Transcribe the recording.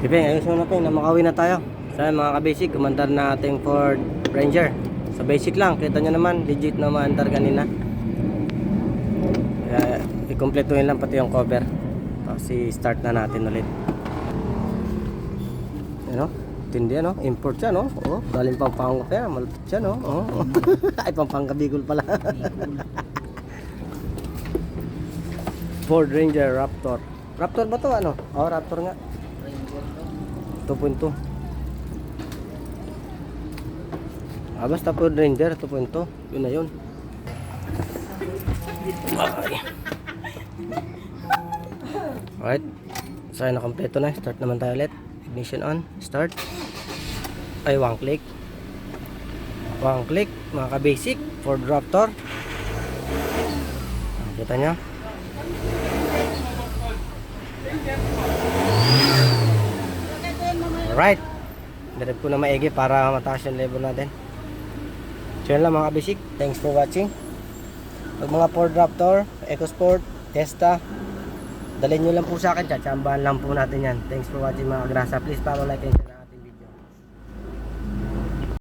Peng, ayos mo na Peng, na makauwi na tayo. Sa mga ka-basic, umandar na ating Ford Ranger. Sa basic lang, kita nyo naman, legit na umandar kanina. Kaya, ikumpletuhin lang pati yung cover. Tapos i-start na natin ulit. Ano? Tindi ano? Import siya no? Oh, galing Pampanga pa yan, malapit siya no? Oh. Ay, Pampanga Bicol pala. Ford Ranger Raptor. Raptor ba to ano? Oh, Raptor nga. 2.2. Basta Ford Ranger 2.2. Yun na yun. Okay. Alright. So, na kompleto na. Start naman tayo ulit. Ignition on. Start. Ay, one click. One click. Mga ka-basic. Ford Raptor. Kita nyo. Alright. Direct ko na maigi para mataas yung level natin. So yun lang mga kabisik. Thanks for watching. Pag mga Ford Raptor, EcoSport, Fiesta, dalhin nyo lang po sa akin. Tsambahan lang po natin yan. Thanks for watching mga grasa. Please follow, like, and share.